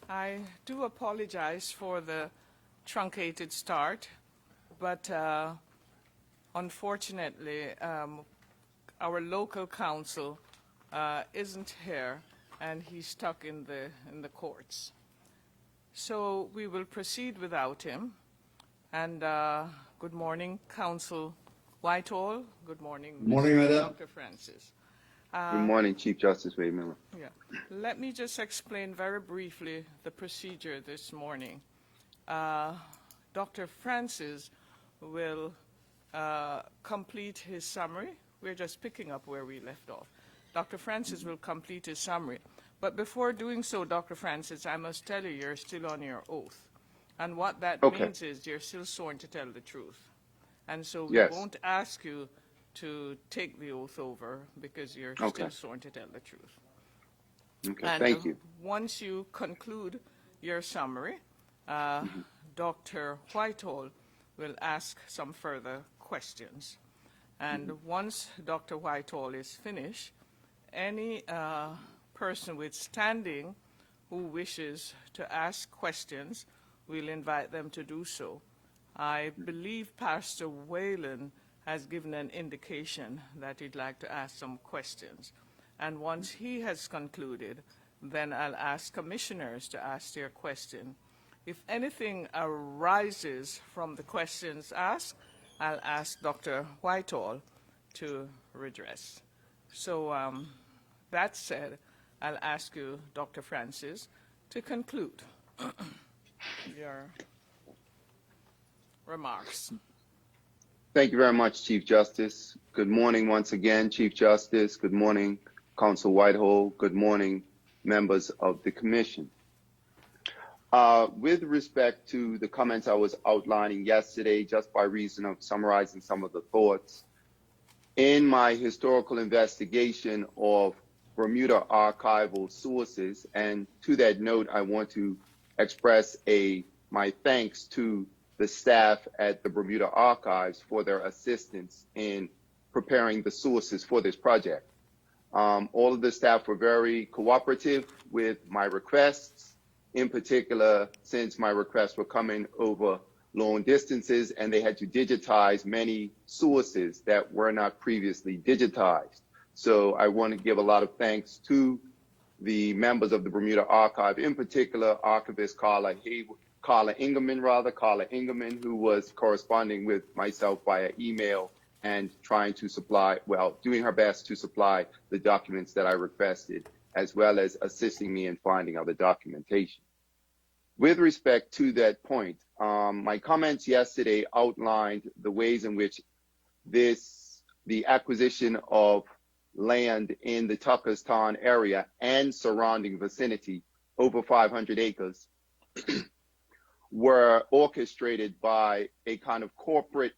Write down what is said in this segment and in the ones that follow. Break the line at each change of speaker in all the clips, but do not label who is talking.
I do apologize for the truncated start, but unfortunately, our local counsel isn't here, and he's stuck in the courts. So we will proceed without him. And good morning, Counsel Whitehall. Good morning,
Good morning, Madam.
Dr. Francis.
Good morning, Chief Justice Wade Miller.
Yeah. Let me just explain very briefly the procedure this morning. Dr. Francis will complete his summary. We're just picking up where we left off. Dr. Francis will complete his summary. But before doing so, Dr. Francis, I must tell you, you're still on your oath. And what that means is you're still sworn to tell the truth. And so we won't ask you to take the oath over because you're still sworn to tell the truth.
Okay,
and
thank you.
Once you conclude your summary, Dr. Whitehall will ask some further questions. And once Dr. Whitehall is finished, any person with standing who wishes to ask questions, we'll invite them to do so. I believe Pastor Whalen has given an indication that he'd like to ask some questions. And once he has concluded, then I'll ask commissioners to ask their question. If anything arises from the questions asked, I'll ask Dr. Whitehall to redress. So that said, I'll ask you, Dr. Francis, to conclude your remarks.
Thank you very much, Chief Justice. Good morning once again, Chief Justice. Good morning, Counsel Whitehall. Good morning, members of the Commission. With respect to the comments I was outlining yesterday, just by reason of summarizing some of the thoughts, in my historical investigation of Bermuda archival sources, and to that note, I want to express my thanks to the staff at the Bermuda Archives for their assistance in preparing the sources for this project. All of the staff were very cooperative with my requests, in particular, since my requests were coming over long distances and they had to digitize many sources that were not previously digitized. So I want to give a lot of thanks to the members of the Bermuda Archive, in particular, Archivist Carla Ingerman, who was corresponding with myself via email and trying to supply, doing her best to supply the documents that I requested, as well as assisting me in finding other documentation. With respect to that point, my comments yesterday outlined the ways in which the acquisition of land in the Tuckerstown area and surrounding vicinity, over 500 acres, were orchestrated by a kind of corporate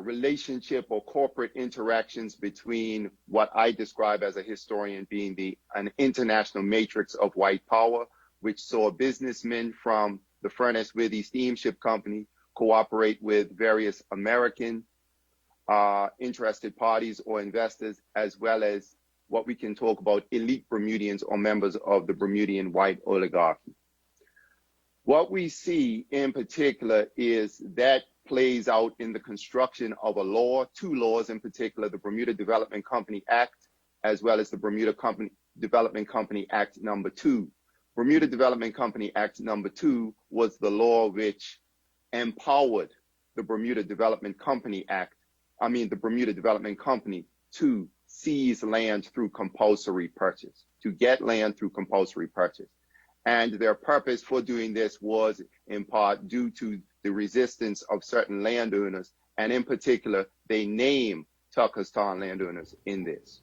relationship or corporate interactions between what I describe as a historian being an international matrix of white power, which saw businessmen from the Furnace Withy Steamship Company cooperate with various American interested parties or investors, as well as what we can talk about elite Bermudians or members of the Bermudian white oligarchy. What we see in particular is that plays out in the construction of a law, two laws in particular, the Bermuda Development Company Act, as well as the Bermuda Development Company Act number 2. Bermuda Development Company Act number 2 was the law which empowered the Bermuda Development Company the Bermuda Development Company to seize land through compulsory purchase, to get land through compulsory purchase. And their purpose for doing this was in part due to the resistance of certain landowners, and in particular, they name Tuckerstown landowners in this.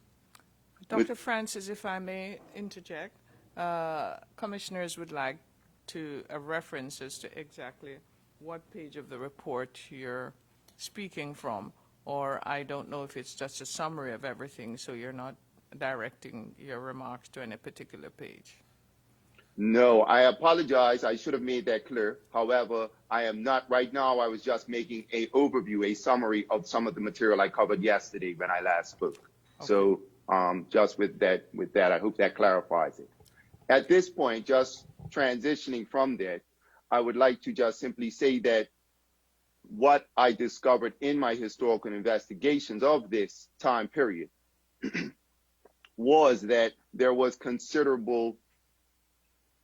Dr. Francis, if I may interject, commissioners would like to a reference as to exactly what page of the report you're speaking from, or I don't know if it's just a summary of everything, so you're not directing your remarks to any particular page.
No, I apologize. I should have made that clear. However, I am not right now. I was just making an overview, a summary of some of the material I covered yesterday when I last spoke. Okay. So just with that, I hope that clarifies it. At this point, just transitioning from that, I would like to just simply say that what I discovered in my historical investigations of this time period was that there was considerable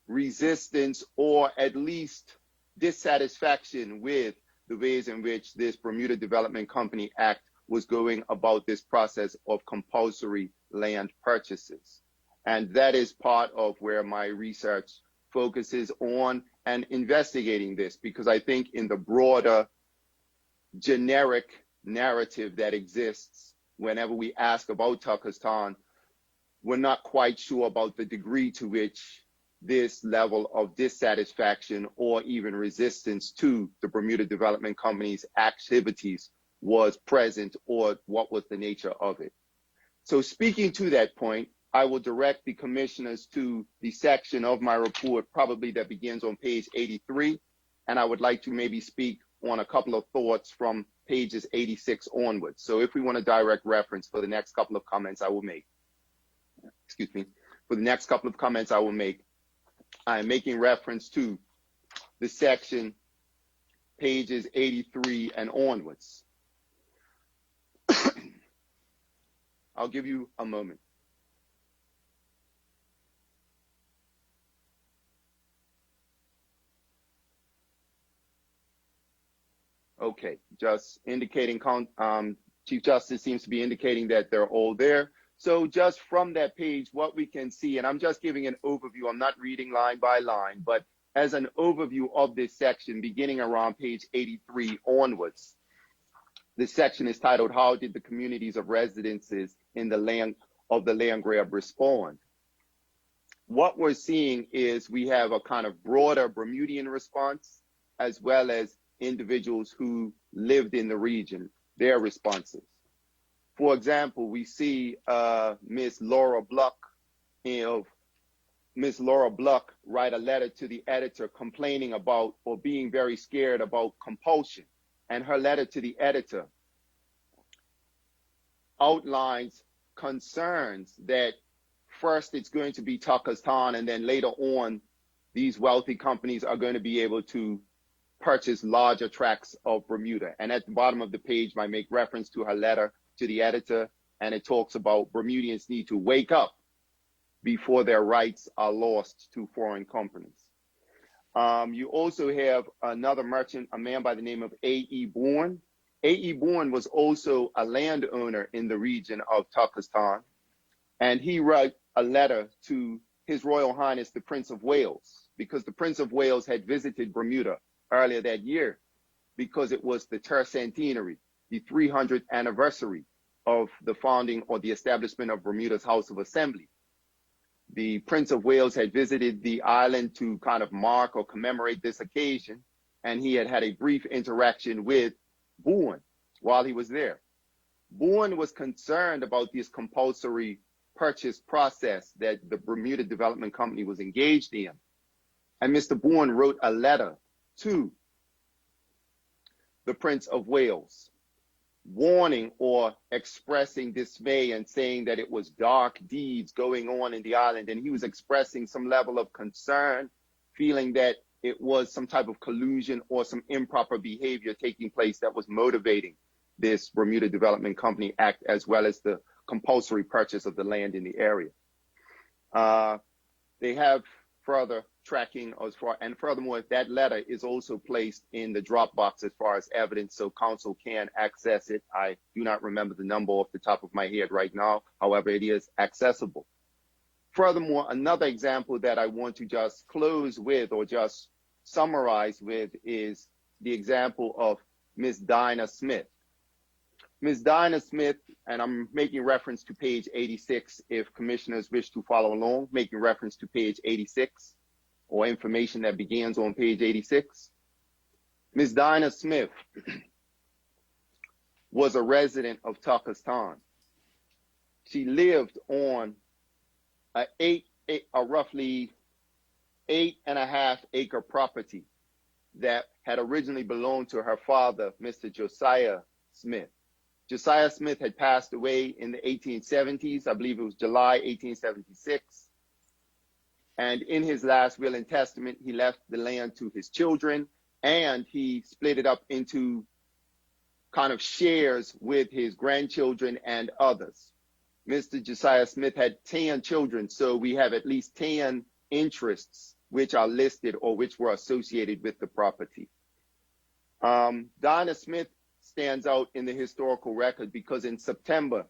resistance or at least dissatisfaction with the ways in which this Bermuda Development Company Act was going about this process of compulsory land purchases. And that is part of where my research focuses on and investigating this, because I think in the broader generic narrative that exists whenever we ask about Turkestan, we're not quite sure about the degree to which this level of dissatisfaction or even resistance to the Bermuda Development Company's activities was present, or what was the nature of it. So speaking to that point, I will direct the commissioners to the section of my report, probably that begins on page 83, and I would like to maybe speak on a couple of thoughts from pages 86 onwards. So if we want a direct reference for the next couple of comments I will make, for the next couple of comments I will make, I'm making reference to the section pages 83 and onwards. I'll give you a moment. Okay, just indicating, Chief Justice seems to be indicating that they're all there. So just from that page, what we can see, and I'm just giving an overview, I'm not reading line by line, but as an overview of this section, beginning around page 83 onwards, this section is titled, How Did the Communities of Residences in the Land of the Land Grab Respond? What we're seeing is we have a kind of broader Bermudian response, as well as individuals who lived in the region, their responses. For example, we see Miss Laura Bluck write a letter to the editor complaining about or being very scared about compulsion. And her letter to the editor outlines concerns that first it's going to be Turkestan, and then later on, these wealthy companies are going to be able to purchase larger tracts of Bermuda. And at the bottom of the page, I make reference to her letter to the editor, and it talks about Bermudians need to wake up before their rights are lost to foreign companies. You also have another merchant, a man by the name of A.E. Bourne. A.E. Bourne was also a landowner in the region of Turkestan, and he wrote a letter to His Royal Highness the Prince of Wales, because the Prince of Wales had visited Bermuda earlier that year, because it was the tercentenary, the 300th anniversary of the founding or the establishment of Bermuda's House of Assembly. The Prince of Wales had visited the island to kind of mark or commemorate this occasion, and he had had a brief interaction with Bourne while he was there. Bourne was concerned about this compulsory purchase process that the Bermuda Development Company was engaged in. And Mr. Bourne wrote a letter to the Prince of Wales, warning or expressing dismay and saying that it was dark deeds going on in the island. And he was expressing some level of concern, feeling that it was some type of collusion or some improper behavior taking place that was motivating this Bermuda Development Company Act, as well as the compulsory purchase of the land in the area. They have further tracking as far, and furthermore, that letter is also placed in the Dropbox as far as evidence, so counsel can access it. I do not remember the number off the top of my head right now. However, it is accessible. Furthermore, another example that I want to just close with or just summarize with is the example of Miss Dinah Smith. Ms. Dinah Smith, and I'm making reference to page 86 if commissioners wish to follow along, making reference to page 86 or information that begins on page 86. Ms. Dinah Smith was a resident of Turkestan. She lived on a roughly 8.5 acre property that had originally belonged to her father, Mr. Josiah Smith. Josiah Smith had passed away in the 1870s. I believe it was July 1876. And in his last will and testament, he left the land to his children, and he split it up into kind of shares with his grandchildren and others. Mr. Josiah Smith had 10 children, so we have at least 10 interests which are listed or which were associated with the property. Dinah Smith stands out in the historical record because in September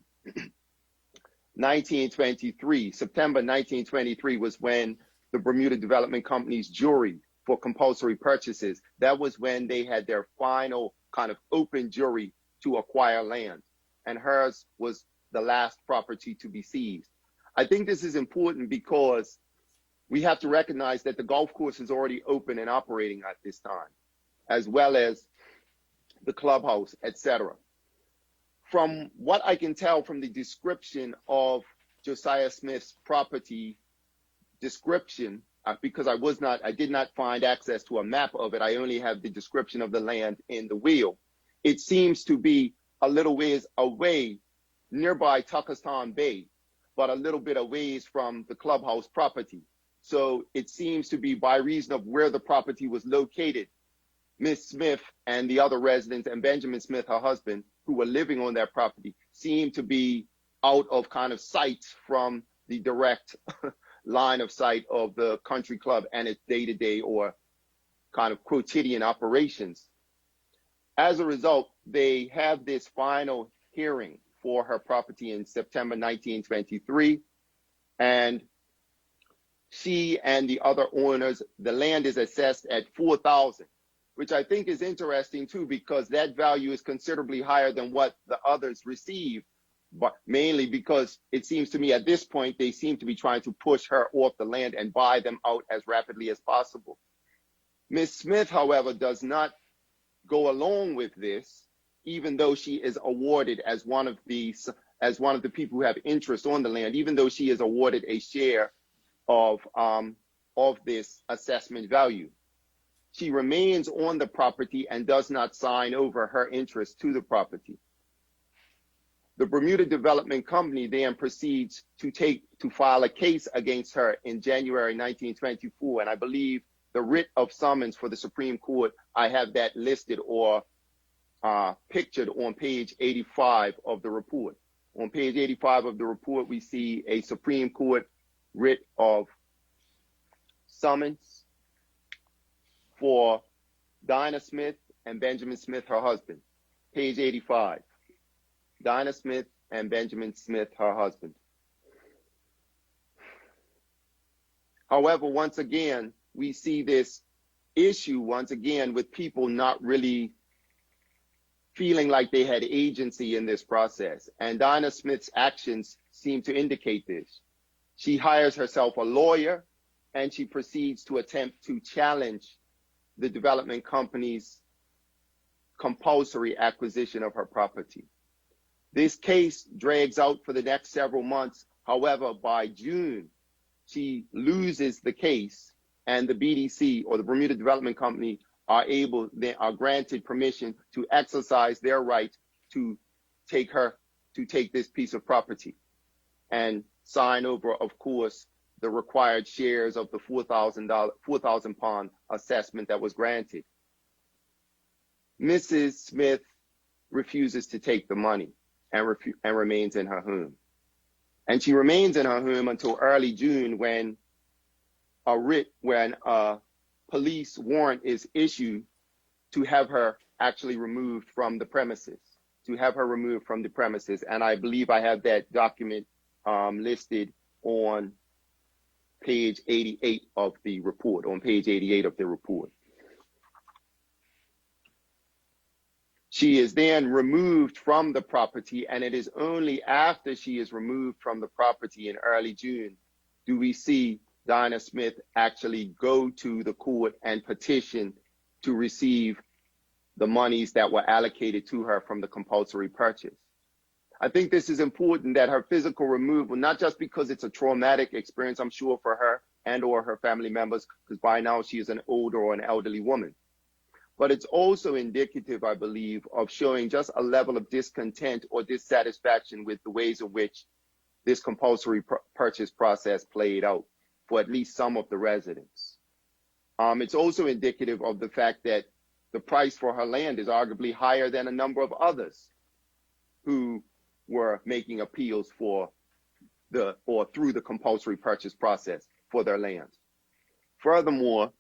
1923 was when the Bermuda Development Company's jury for compulsory purchases, that was when they had their final kind of open jury to acquire land, and hers was the last property to be seized. I think this is important because we have to recognize that the golf course is already open and operating at this time, as well as the clubhouse, etc. From what I can tell from the description of Josiah Smith's property description, because I did not find access to a map of it, I only have the description of the land in the will. It seems to be a little ways away, nearby Tuckerstown Bay, but a little bit a ways from the clubhouse property. So it seems to be by reason of where the property was located, Miss Smith and the other residents and Benjamin Smith, her husband, who were living on that property, seemed to be out of kind of sight from the direct line of sight of the country club and its day-to-day or kind of quotidian operations. As a result, they have this final hearing for her property in September 1923, and she and the other owners, the land is assessed at $4,000, which I think is interesting too, because that value is considerably higher than what the others received, but mainly because it seems to me at this point, they seem to be trying to push her off the land and buy them out as rapidly as possible. Ms. Smith, however, does not go along with this, even though she is awarded as one of the people who have interest on the land, even though she is awarded a share of this assessment value. She remains on the property and does not sign over her interest to the property. The Bermuda Development Company then proceeds to file a case against her in January 1924, and I believe the writ of summons for the Supreme Court, I have that listed or pictured on page 85 of the report. On page 85 of the report, we see a Supreme Court writ of summons for Dinah Smith and Benjamin Smith, her husband. Page 85. Dinah Smith and Benjamin Smith, her husband. However, once again, we see this issue once again with people not really feeling like they had agency in this process. And Dinah Smith's actions seem to indicate this. She hires herself a lawyer and she proceeds to attempt to challenge the development company's compulsory acquisition of her property. This case drags out for the next several months. However, by June, she loses the case and the BDC or the Bermuda Development Company they are granted permission to exercise their right to take this piece of property and sign over, of course, the required shares of the £4,000 assessment that was granted. Mrs. Smith refuses to take the money and remains in her home. And she remains in her home until early June when a police warrant is issued to have her actually removed from the premises, And I believe I have that document listed on page 88 of the report, She is then removed from the property, and it is only after she is removed from the property in early June do we see Dinah Smith actually go to the court and petition to receive the monies that were allocated to her from the compulsory purchase. I think this is important that her physical removal, not just because it's a traumatic experience, I'm sure, for her and or her family members, because by now she is an older or an elderly woman, but it's also indicative, I believe, of showing just a level of discontent or dissatisfaction with the ways in which this compulsory purchase process played out. for at least some of the residents. It's also indicative of the fact that the price for her land is arguably higher than a number of others who were making appeals for or through the compulsory purchase process for their lands. Furthermore,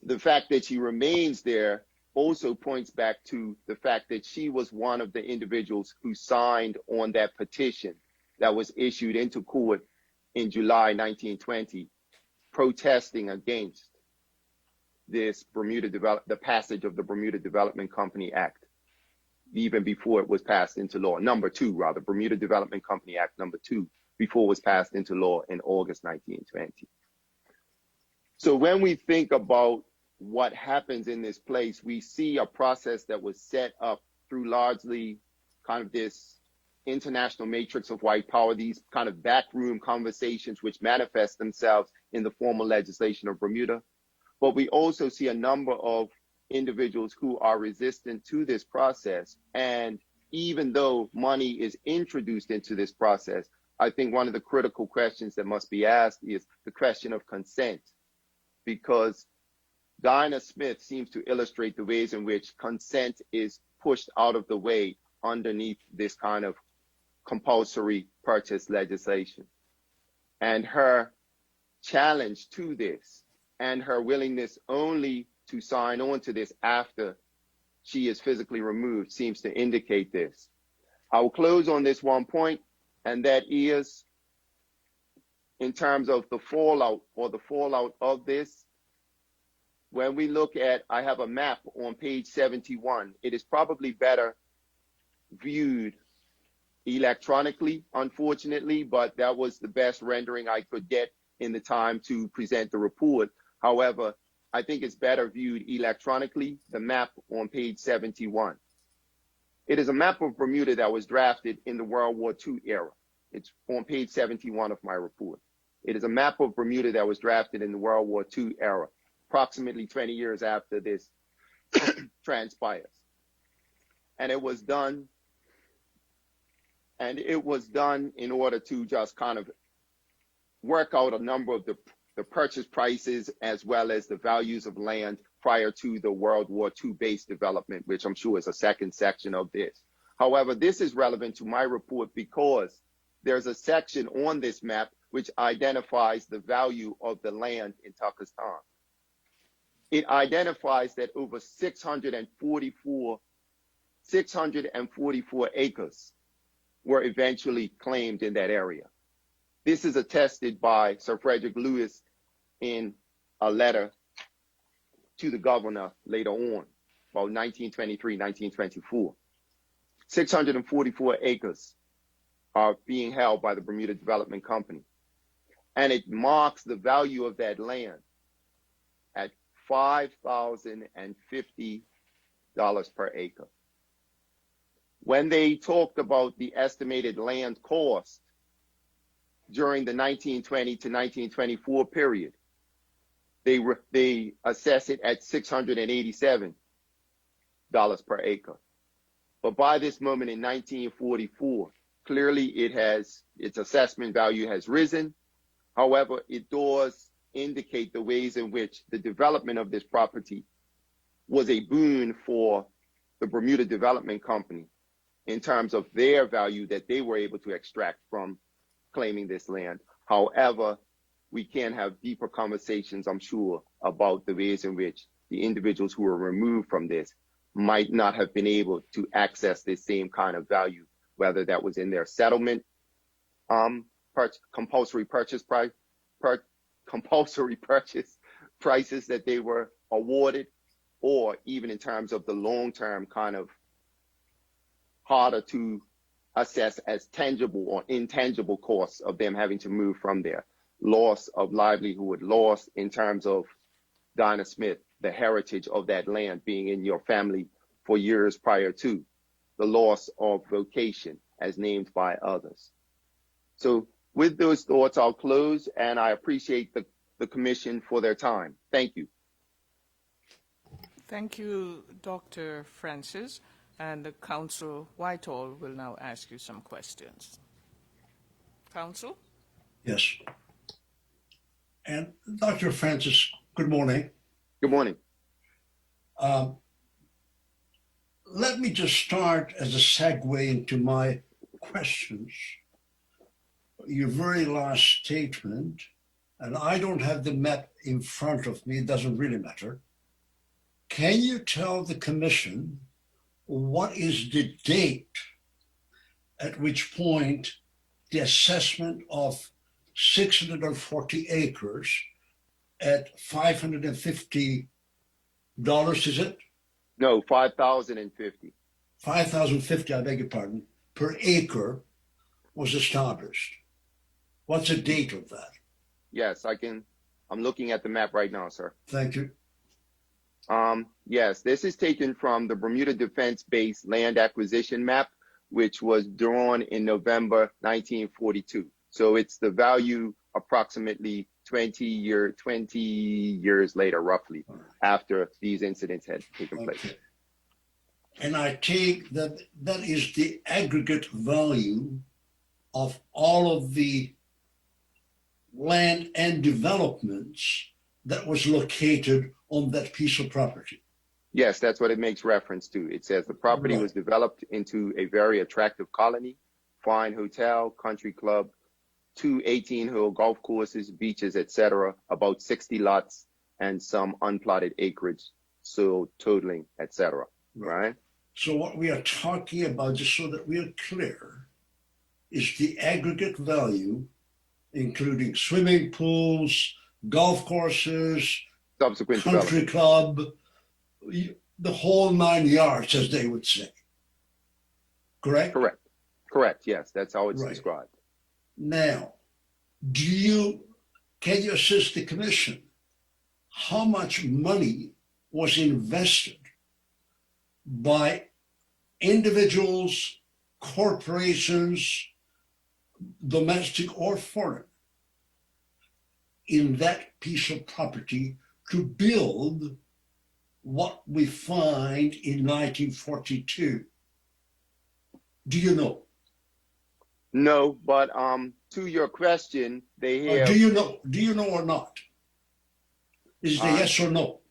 the fact that she remains there also points back to the fact that she was one of the individuals who signed on that petition that was issued into court in July 1920, protesting against this the passage of the Bermuda Development Company Act, even before it was passed into law. Bermuda Development Company Act number 2, before it was passed into law in August 1920. So when we think about what happens in this place, we see a process that was set up through largely kind of this international matrix of white power, these kind of backroom conversations which manifest themselves in the formal legislation of Bermuda. But we also see a number of individuals who are resistant to this process. And even though money is introduced into this process, I think one of the critical questions that must be asked is the question of consent, because Dinah Smith seems to illustrate the ways in which consent is pushed out of the way underneath this kind of compulsory purchase legislation. And her challenge to this and her willingness only to sign on to this after she is physically removed seems to indicate this. I will close on this one point, and that is in terms of the fallout of this. When we look at, I have a map on page 71. It is probably better viewed electronically, unfortunately, but that was the best rendering I could get in the time to present the report. However, I think it's better viewed electronically, the map on page 71. It is a map of Bermuda that was drafted in the World War II era. It's on page 71 of my report. It is a map of Bermuda that was drafted in the World War II era, approximately 20 years after this transpires. And it was done in order to just kind of work out a number of the purchase prices as well as the values of land prior to the World War II base development, which I'm sure is a second section of this. However, this is relevant to my report because there's a section on this map which identifies the value of the land in Pakistan. It identifies that over 644 acres were eventually claimed in that area. This is attested by Sir Frederick Lewis in a letter to the governor later on, about 1923, 1924. 644 acres are being held by the Bermuda Development Company. And it marks the value of that land at $5,050 per acre. When they talked about the estimated land cost during the 1920 to 1924 period, they assess it at $687 per acre. But by this moment in 1944, clearly its assessment value has risen. However, it does indicate the ways in which the development of this property was a boon for the Bermuda Development Company in terms of their value that they were able to extract from claiming this land. However, we can have deeper conversations, I'm sure, about the ways in which the individuals who were removed from this might not have been able to access this same kind of value, whether that was in their settlement, compulsory purchase prices that they were awarded, or even in terms of the long-term kind of harder to assess as tangible or intangible costs of them having to move from there. Loss of livelihood, loss in terms of Dinah Smith, the heritage of that land being in your family for years prior to, the loss of vocation as named by others. So with those thoughts, I'll close, and I appreciate the Commission for their time. Thank you.
Thank you, Dr. Francis. And the Council Whitehall will now ask you some questions. Council?
Yes. And Dr. Francis, good morning.
Good morning.
Let me just start as a segue into my questions. Your very last statement, and I don't have the map in front of me, it doesn't really matter. Can you tell the commission what is the date at which point the assessment of 640 acres at $550, is it?
No, 5,050.
5,050, I beg your pardon, per acre was established. What's the date of that?
Yes, I'm looking at the map right now, sir.
Thank you.
Yes, this is taken from the Bermuda Defense Base land acquisition map, which was drawn in November 1942. So it's the value approximately 20 years later, roughly, after these incidents had taken place.
Okay. And I take that that is the aggregate value of all of the land and developments that was located on that piece of property.
Yes, that's what it makes reference to. It says the property
Right.
was developed into a very attractive colony, fine hotel, country club, 2 18-hole golf courses, beaches, etc., about 60 lots and some unplotted acreage, so totaling, etc. Right?
So what we are talking about, just so that we are clear, is the aggregate value, including swimming pools, golf courses,
Subsequent
country
development.
club, the whole 9 yards, as they would say. Correct?
Correct. Yes, that's how it's
Right.
described.
Now, can you assist the commission? How much money was invested by individuals, corporations, domestic or foreign, in that piece of property to build what we find in 1942? Do you know?
No, but to your question, they have.
Do you know? Do you know or not? Is it a yes or no?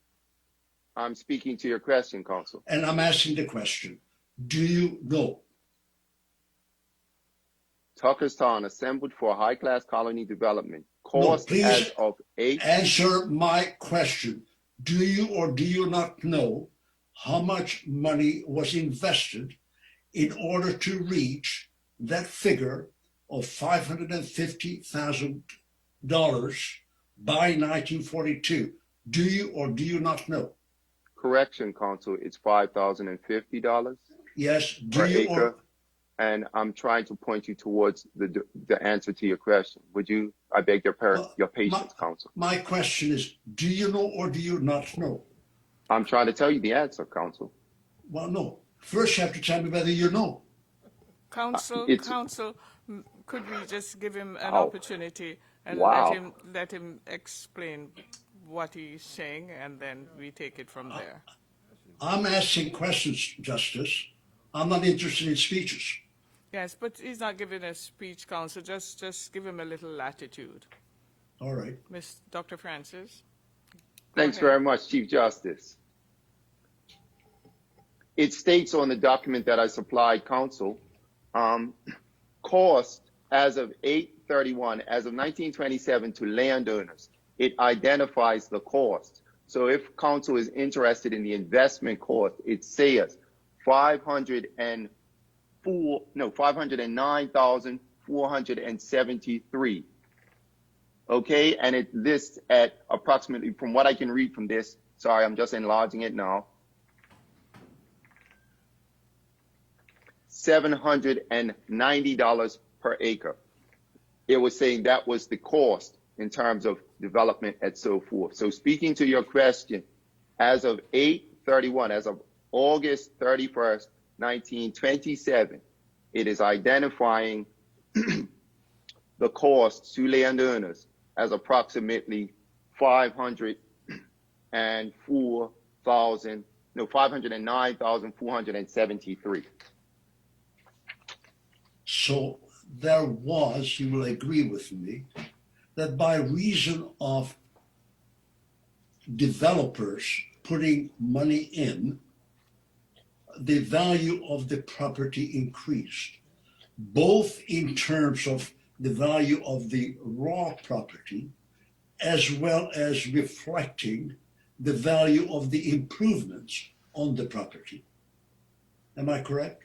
I'm speaking to your question, Counsel.
And I'm asking the question. Do you know?
Tuckerstown assembled for high-class colony development.
No,
Cost
please
as of 8.
answer my question. Do you or do you not know how much money was invested in order to reach that figure of $550,000 by 1942? Do you or do you not know?
Correction, Counsel, it's $5,050
Yes. Do
per
you
acre.
or
And I'm trying to point you towards the answer to your question. Would you? I beg your patience, Counsel.
My question is, do you know or do you not know?
I'm trying to tell you the answer, Counsel.
Well, no. First you have to tell me whether you know.
Counsel, could we just give him an opportunity and let him explain what he's saying, and then we take it from there?
I'm asking questions, Justice. I'm not interested in speeches.
Yes, but he's not giving a speech, Counsel. Just give him a little latitude.
All right.
Dr. Francis?
Thanks very much, Chief Justice. It states on the document that I supplied, Counsel, cost as of 8/31, as of 1927 to landowners. It identifies the cost. So if Counsel is interested in the investment cost, it says $509,473. Okay, and it lists at approximately, from what I can read from this, sorry, I'm just enlarging it now, $790 per acre. It was saying that was the cost in terms of development and so forth. So speaking to your question, as of 8/31, as of August 31st, 1927, it is identifying the cost to landowners as approximately $509,473.
So there was, you will agree with me, that by reason of developers putting money in, the value of the property increased, both in terms of the value of the raw property, as well as reflecting the value of the improvements on the property. Am I correct?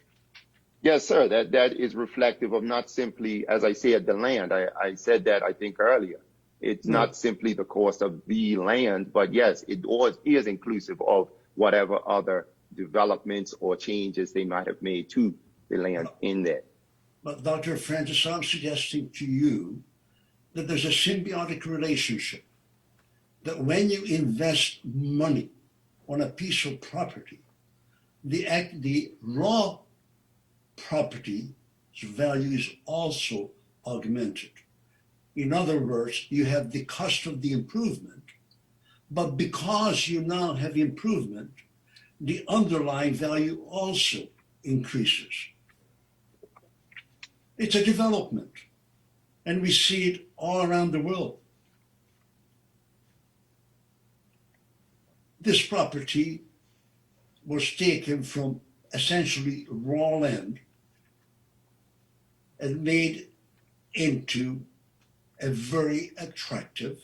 Yes, sir. That is reflective of not simply, as I said, the land. I said that, I think, earlier. It's not simply the cost of the land, but yes, it is inclusive of whatever other developments or changes they might have made to the land in that.
But Dr. Francis, I'm suggesting to you that there's a symbiotic relationship, that when you invest money on a piece of property, the raw property's value is also augmented. In other words, you have the cost of the improvement, but because you now have improvement, the underlying value also increases. It's a development, and we see it all around the world. This property was taken from essentially raw land and made into a very attractive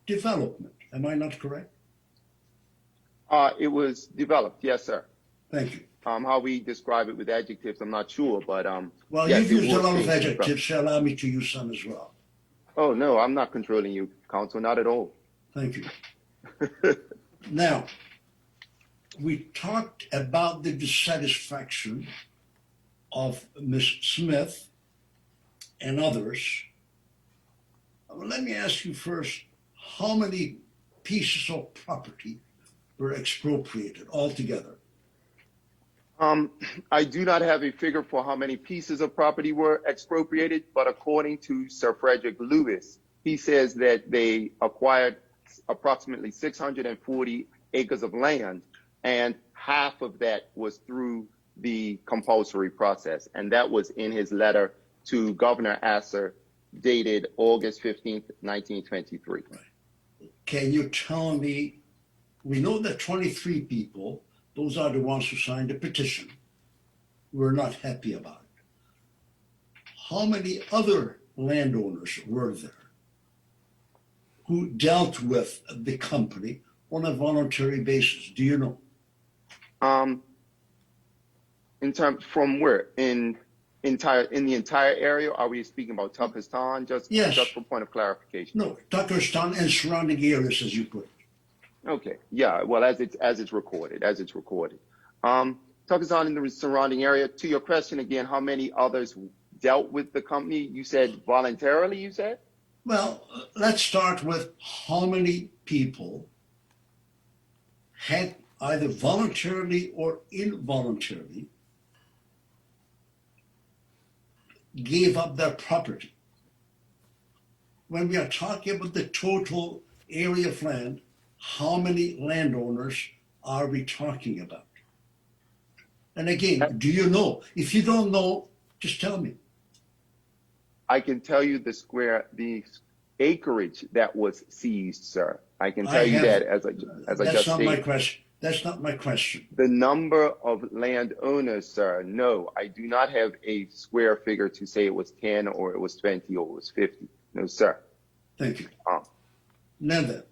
development. Am I not correct?
It was developed, yes, sir.
Thank you.
How we describe it with adjectives, I'm not sure, but
well,
yes,
you've used a lot of adjectives, so allow me to use some as well.
Oh no, I'm not controlling you, counsel, not at all.
Thank you. Now, we talked about the dissatisfaction of Ms. Smith and others. Let me ask you first, how many pieces of property were expropriated altogether?
I do not have a figure for how many pieces of property were expropriated, but according to Sir Frederick Lewis, he says that they acquired approximately 640 acres of land, and half of that was through the compulsory process. And that was in his letter to Governor Asser, dated August 15th, 1923.
Can you tell me, we know that 23 people, those are the ones who signed the petition, were not happy about it. How many other landowners were there who dealt with the company on a voluntary basis? Do you know?
In terms from where? In the entire area? Are we speaking about Turkestan?
Yes.
Just for point of clarification.
No, Turkestan and surrounding areas, as you put it.
Okay. Yeah. Well, as it's recorded. Turkestan and the surrounding area. To your question again, how many others dealt with the company? You said voluntarily. You said.
Well, let's start with how many people had either voluntarily or involuntarily gave up their property. When we are talking about the total area of land, how many landowners are we talking about? And again, do you know? If you don't know, just tell me.
I can tell you the acreage that was seized, sir. I can tell you that as I just stated.
That's not my question.
The number of landowners, sir, no, I do not have a square figure to say it was 10 or it was 20 or it was 50. No, sir.
Thank you. Now then,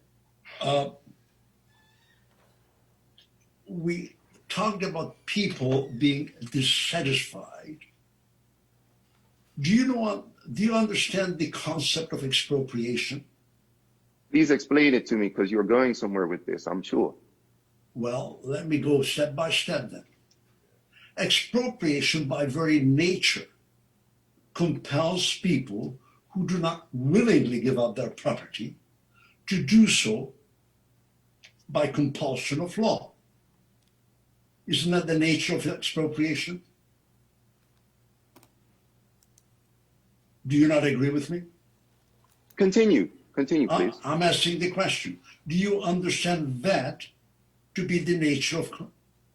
we talked about people being dissatisfied. Do you understand the concept of expropriation?
Please explain it to me, because you're going somewhere with this, I'm sure.
Well, let me go step by step then. Expropriation by very nature compels people who do not willingly give up their property to do so by compulsion of law. Isn't that the nature of expropriation? Do you not agree with me?
Continue, please.
I'm asking the question. Do you understand that to be the nature of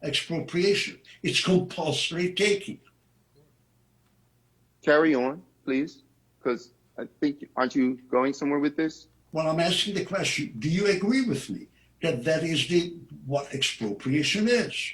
expropriation? It's compulsory taking.
Carry on, please, because I think, aren't you going somewhere with this?
Well, I'm asking the question, do you agree with me that that is what expropriation is?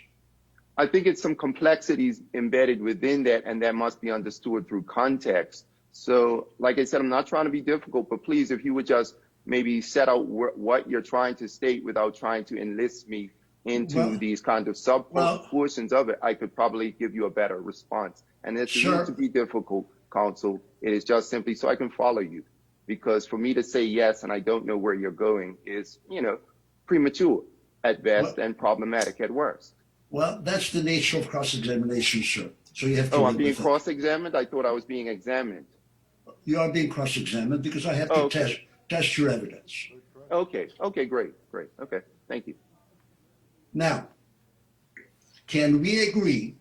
I think it's some complexities embedded within that, and that must be understood through context. So, like I said, I'm not trying to be difficult, but please, if you would just maybe set out what you're trying to state without trying to enlist me into these kind of sub portions of it, I could probably give you a better response. And it doesn't need to be difficult, counsel. It is just simply so I can follow you. Because for me to say yes and I don't know where you're going is, premature at best and problematic at worst.
Well, that's the nature of cross-examination, sir. So you have to.
Oh, I'm being cross-examined? I thought I was being examined.
You are being cross-examined because I have to test your evidence.
Okay. Okay, great. Okay, thank you.
Now, can we agree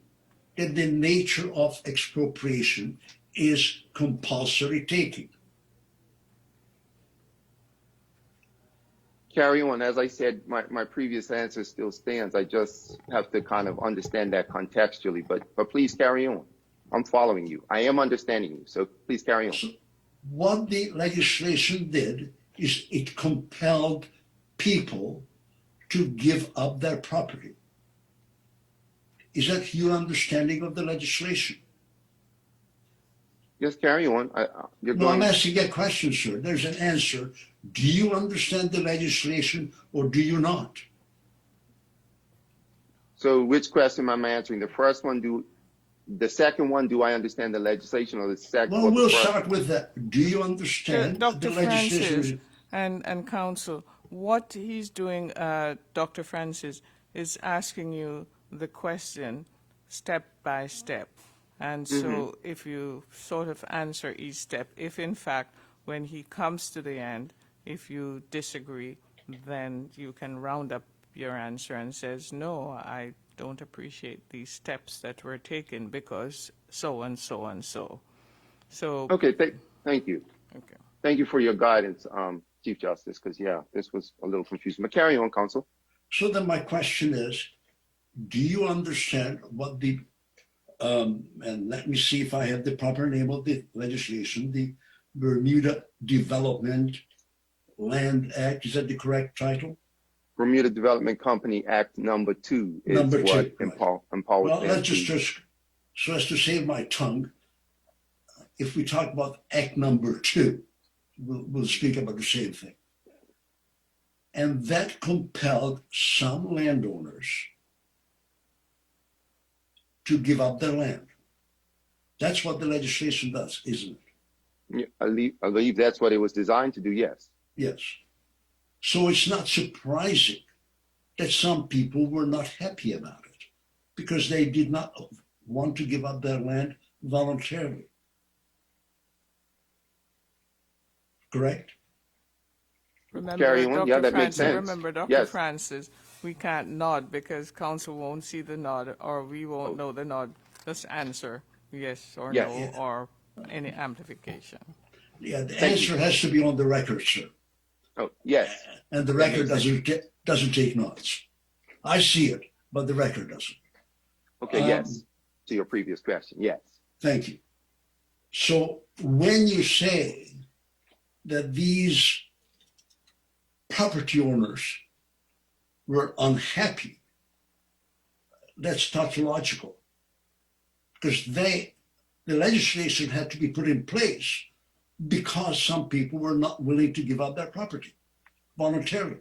that the nature of expropriation is compulsory taking?
Carry on. As I said, my previous answer still stands. I just have to kind of understand that contextually, but please carry on. I'm following you. I am understanding you, so please carry on.
So what the legislation did is it compelled people to give up their property. Is that your understanding of the legislation?
Just carry on.
I'm asking a question, sir. There's an answer. Do you understand the legislation or do you not?
So which question am I answering? The first one, the second one, do I understand the legislation, or the second?
Well, we'll start with that. Do you understand
Dr.
the legislation?
Francis and counsel, what he's doing, Dr. Francis, is asking you the question step by step. And so if you sort of answer each step, if in fact when he comes to the end, if you disagree, then you can round up your answer and says, no, I don't appreciate these steps that were taken because so and so and so. So
okay, thank you.
Okay.
Thank you for your guidance, Chief Justice, because this was a little confusing. But carry on, counsel.
So then my question is, do you understand what the and let me see if I have the proper name of the legislation, the Bermuda Development Land Act, is that the correct title?
Bermuda Development Company Act number 2 is what empowers.
Well, let's just, so as to save my tongue, if we talk about Act number 2, we'll speak about the same thing. And that compelled some landowners to give up their land. That's what the legislation does, isn't it?
I believe that's what it was designed to do, yes.
Yes. So it's not surprising that some people were not happy about it because they did not want to give up their land voluntarily. Correct?
Remember,
Carry on.
Dr.
That makes sense.
Remember, Dr. Francis, we can't nod because counsel won't see the nod or we won't know the nod. Just answer yes or no or any amplification.
Yeah, the answer has to be on the record, sir.
Oh, yes.
And the record doesn't take notes. I see it, but the record doesn't.
Okay, yes. To your previous question, yes.
Thank you. So when you say that these property owners were unhappy, that's tautological because the legislation had to be put in place because some people were not willing to give up their property voluntarily.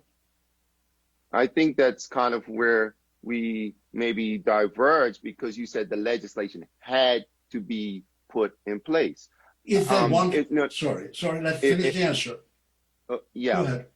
I think that's kind of where we maybe diverge because you said the legislation had to be put in place.
If they wanted, sorry, let's finish the answer.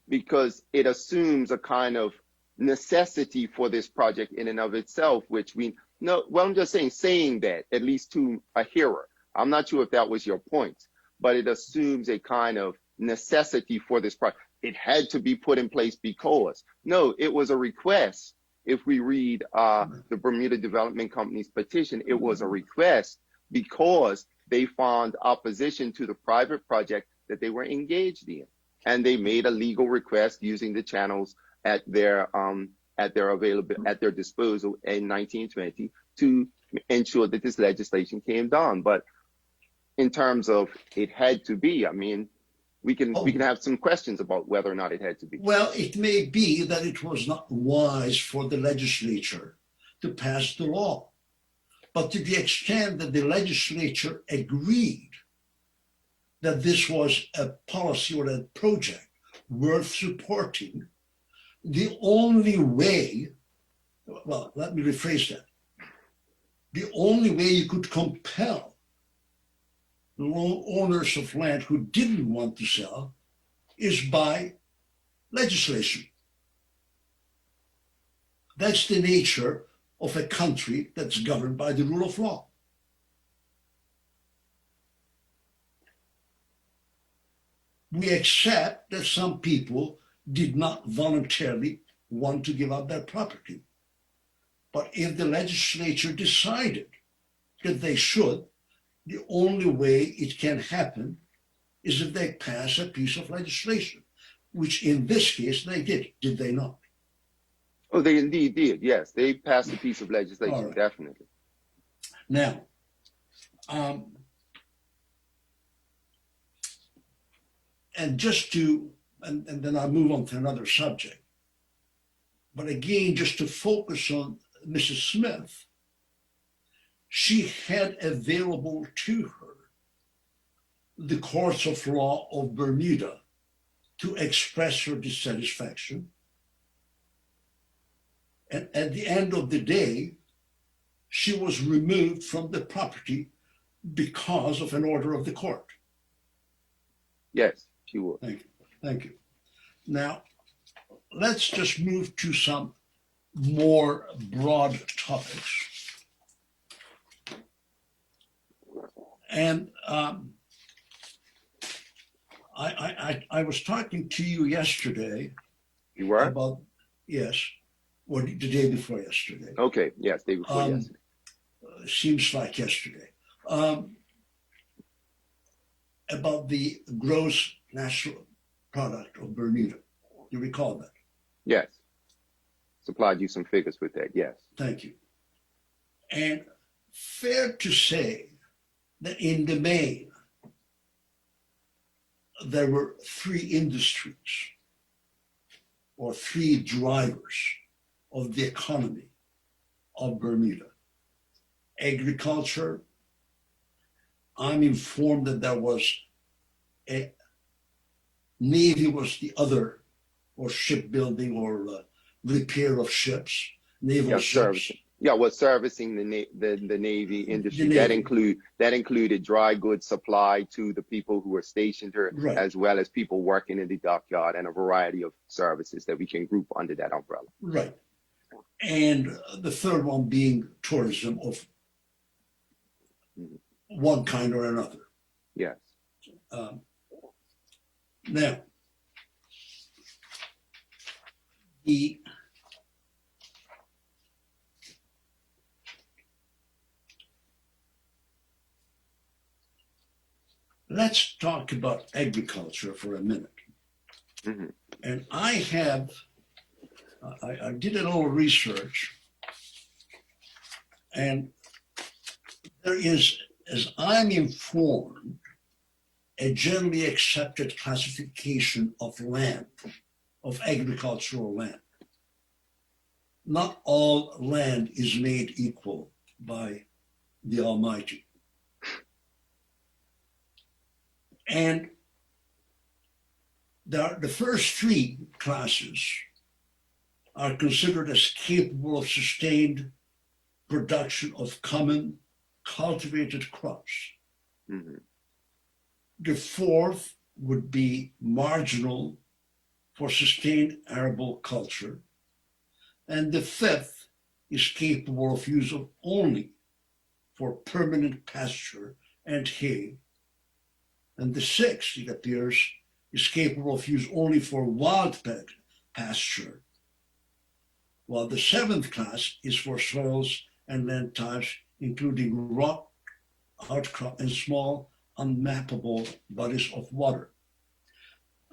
Because it assumes a kind of necessity for this project in and of itself, which I'm just saying that, at least to a hearer. I'm not sure if that was your point, but it assumes a kind of necessity for this project. It had to be put in place because, no, it was a request. If we read the Bermuda Development Company's petition, it was a request because they found opposition to the private project that they were engaged in. And they made a legal request using the channels at their disposal in 1920 to ensure that this legislation came down. But in terms of it had to be. I mean, we can have some questions about whether or not it had to be.
Well, it may be that it was not wise for the legislature to pass the law. But to the extent that the legislature agreed that this was a policy or a project worth supporting, the only way, well, let me rephrase that. The only way you could compel the owners of land who didn't want to sell is by legislation. That's the nature of a country that's governed by the rule of law. We accept that some people did not voluntarily want to give up their property. But if the legislature decided that they should, the only way it can happen is if they pass a piece of legislation, which in this case they did they not?
Oh, they indeed did. Yes, they passed a piece of legislation,
Right.
definitely.
Now, and just to, and then I'll move on to another subject. But again, just to focus on Mrs. Smith, she had available to her the courts of law of Bermuda to express her dissatisfaction. And at the end of the day, she was removed from the property because of an order of the court.
Yes, she was.
Thank you. Thank you. Now, let's just move to some more broad topics. And I was talking to you yesterday.
You were?
About, yes, or the day before yesterday.
Okay, yes, day before yesterday.
Seems like yesterday. About the gross national product of Bermuda. You recall that?
Yes. Supplied you some figures with that, yes.
Thank you. And fair to say that in the main, there were three industries or three drivers of the economy of Bermuda. Agriculture. I'm informed that there was a Navy was the other, or shipbuilding or repair of ships, naval ships.
Servicing. Yeah, well, servicing the Navy industry.
The Navy.
That included dry goods supply to the people who were stationed here,
Right.
as well as people working in the dockyard, and a variety of services that we can group under that umbrella.
Right. And the third one being tourism of one kind or another.
Yes.
Now, let's talk about agriculture for a minute.
Mm-hmm.
And I did a little research, and there is, as I'm informed, a generally accepted classification of land, of agricultural land. Not all land is made equal by the Almighty. And the first three classes are considered as capable of sustained production of common cultivated crops.
Mm-hmm.
The fourth would be marginal for sustained arable culture. And the fifth is capable of use of only for permanent pasture and hay. And the sixth, it appears, is capable of use only for wild pasture. While the seventh class is for soils and land types, including rock, outcrop, and small unmappable bodies of water,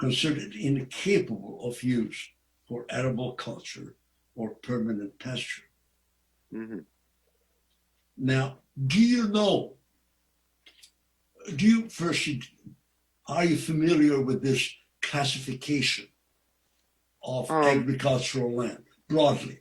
considered incapable of use for arable culture or permanent pasture.
Mm-hmm.
Now, do you know Are you familiar with this classification of agricultural land broadly?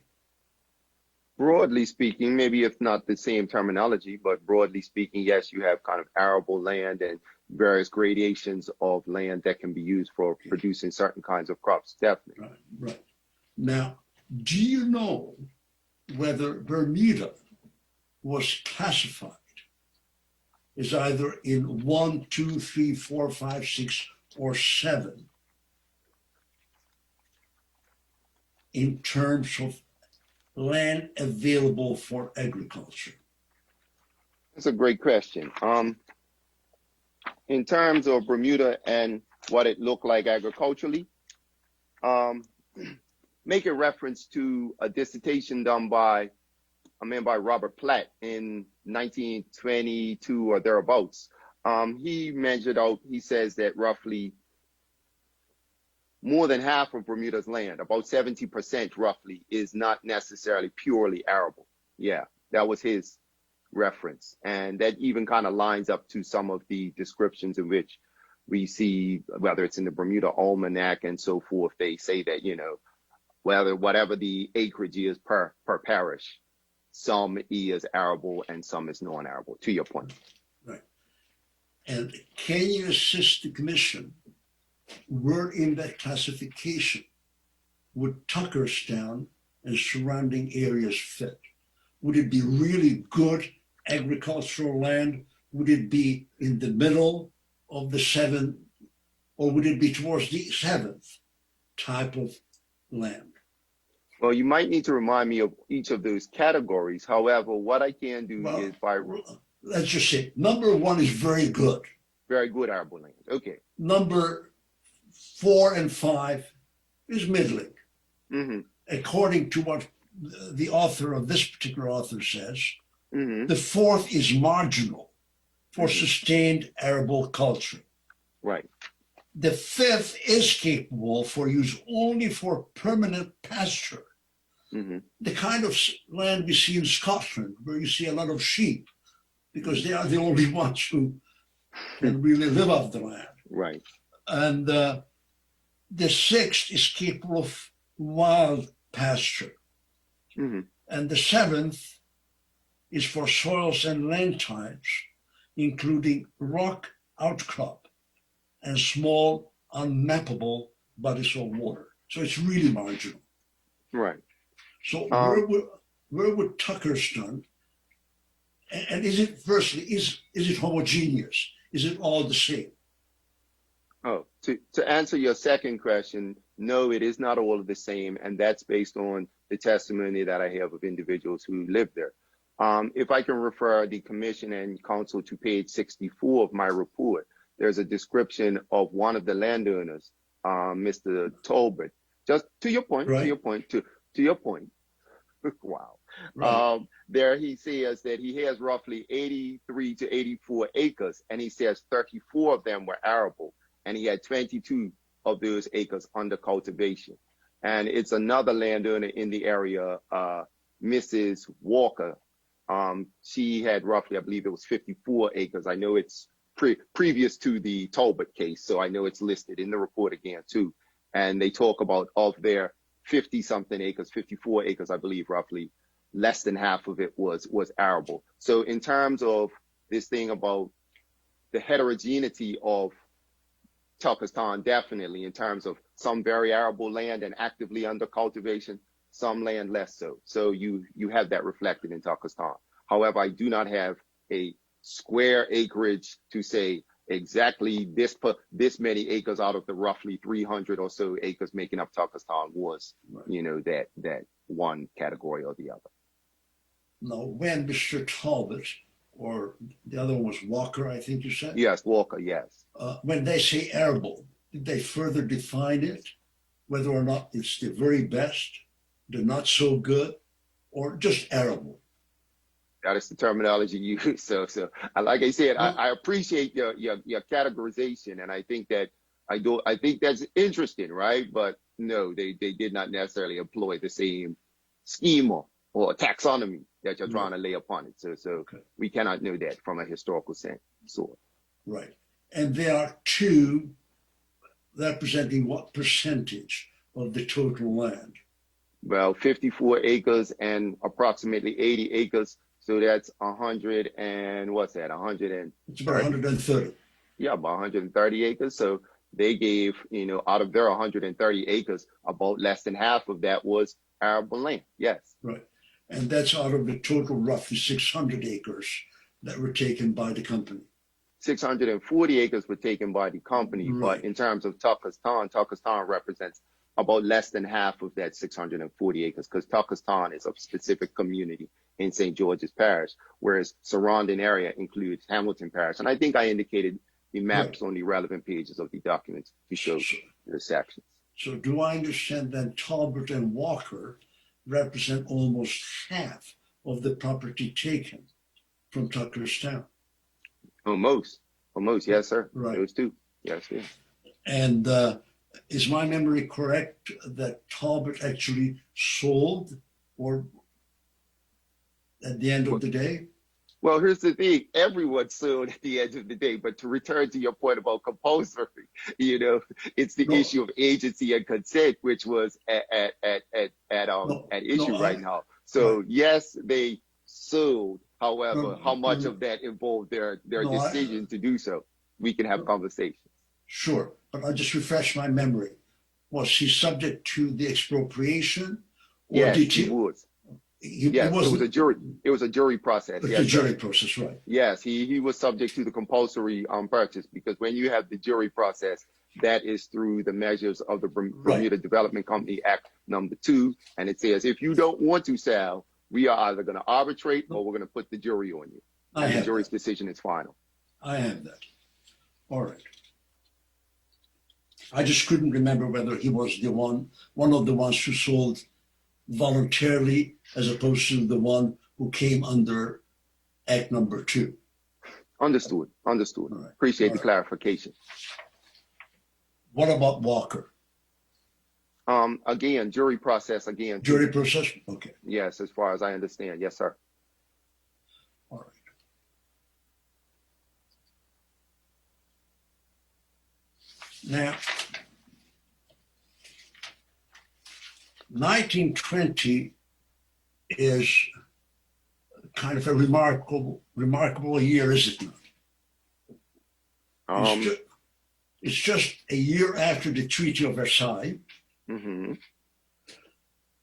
Broadly speaking, maybe if not the same terminology, but broadly speaking, yes, you have kind of arable land and various gradations of land that can be used for producing certain kinds of crops, definitely.
Right. Now, do you know whether Bermuda was classified as either in 1, 2, 3, 4, 5, 6, or 7 in terms of land available for agriculture?
That's a great question. In terms of Bermuda and what it looked like agriculturally, make a reference to a dissertation done by a man by Robert Platt in 1922 or thereabouts. He measured out, he says that roughly more than half of Bermuda's land, about 70% roughly, is not necessarily purely arable. Yeah, that was his reference. And that even kind of lines up to some of the descriptions in which we see, whether it's in the Bermuda Almanac and so forth, they say that, you know, whatever the acreage is per parish, some is arable and some is non-arable, to your point.
Right. And can you assist the commission where in that classification would Tuckerstown and surrounding areas fit? Would it be really good agricultural land? Would it be in the middle of the 7, or would it be towards the 7th type of land?
Well, you might need to remind me of each of those categories. However, what I can do is by...
Let's just say number 1 is very good.
Very good arable land. Okay.
Number 4 and 5 is middling.
Mm-hmm.
According to what the author of this particular author says,
mm-hmm.
the 4th is marginal for sustained arable culture.
Right.
The 5th is capable for use only for permanent pasture.
Mm-hmm.
The kind of land we see in Scotland, where you see a lot of sheep, because they are the only ones who can really live off the land.
Right.
And the 6th is capable of wild pasture.
Mm-hmm.
And the 7th is for soils and land types, including rock outcrop and small unmappable bodies of water. So it's really marginal.
Right.
So where would Tuckerstown, and is it firstly, is it homogeneous? Is it all the same?
Oh, to answer your second question, no, it is not all of the same. And that's based on the testimony that I have of individuals who live there. If I can refer the commission and council to page 64 of my report, there's a description of one of the landowners, Mr. Tolbert. Just to your point,
right.
to your point. Wow.
Right.
There he says that he has roughly 83 to 84 acres, and he says 34 of them were arable, and he had 22 of those acres under cultivation. And it's another landowner in the area, Mrs. Walker. She had roughly, I believe it was 54 acres. I know it's previous to the Tolbert case, so I know it's listed in the report again too. And they talk about of their 50-something acres, 54 acres, I believe, roughly, less than half of it was arable. So in terms of this thing about the heterogeneity of Tuckerstown, definitely, in terms of some very arable land and actively under cultivation, some land less so. So you have that reflected in Tuckerstown. However, I do not have a square acreage to say exactly this many acres out of the roughly 300 or so acres making up Tuckerstown was, you know, that one category or the other.
Now, when Mr. Talbot, or the other one was Walker, I think you said?
Yes, Walker, yes.
When they say arable, did they further define it? Whether or not it's the very best, the not so good, or just arable?
That is the terminology used. So like I said, I appreciate your categorization, and I think that's interesting, right? But no, they did not necessarily employ the same schema or taxonomy that you're trying to lay upon it. So okay. We cannot know that from a historical source.
Right. And there are two representing what percentage of the total land?
Well, 54 acres and approximately 80 acres. So that's 100 and what's that?
It's about
130?
130.
Yeah, about 130 acres. So they gave, out of their 130 acres, about less than half of that was arable land. Yes.
Right. And that's out of the total roughly 600 acres that were taken by the company.
640 acres were taken by the company,
Right.
but in terms of Tuckerstown represents about less than half of that 640 acres because Tuckerstown is a specific community in St. George's Parish, whereas surrounding area includes Hamilton Parish. And I think I indicated the maps on the relevant pages of the documents to show the sections.
So do I understand that Talbot and Walker represent almost half of the property taken from Tuckerstown?
Almost, yes, sir.
Right.
Those two, yes, yes.
And is my memory correct that Talbot actually sold, or at the end of the day?
Well, here's the thing. Everyone sold at the end of the day, but to return to your point about compulsory, it's the issue of agency and consent, which was at issue right now. So yes, they sold. However, how much of that involved their decision to do so? We can have conversations.
Sure, but I'll just refresh my memory. Was he subject to the expropriation? Or
yes,
did
he was.
Yes,
it was a jury. It was a jury process.
Yes, a jury process, right?
Yes, he was subject to the compulsory purchase because when you have the jury process, that is through the measures of the Bermuda Development Company Act number 2, and it says if you don't want to sell, we are either going to arbitrate or we're going to put the jury on you. And the jury's decision is final.
I have that. All right. I just couldn't remember whether he was the one of the ones who sold voluntarily as opposed to the one who came under Act number 2.
Understood.
Right.
Appreciate the clarification.
What about Walker?
Again, jury process again.
Jury process? Okay.
Yes, as far as I understand. Yes, sir.
All right. Now, 1920 is kind of a remarkable year, is it not? It's just a year after the Treaty of Versailles,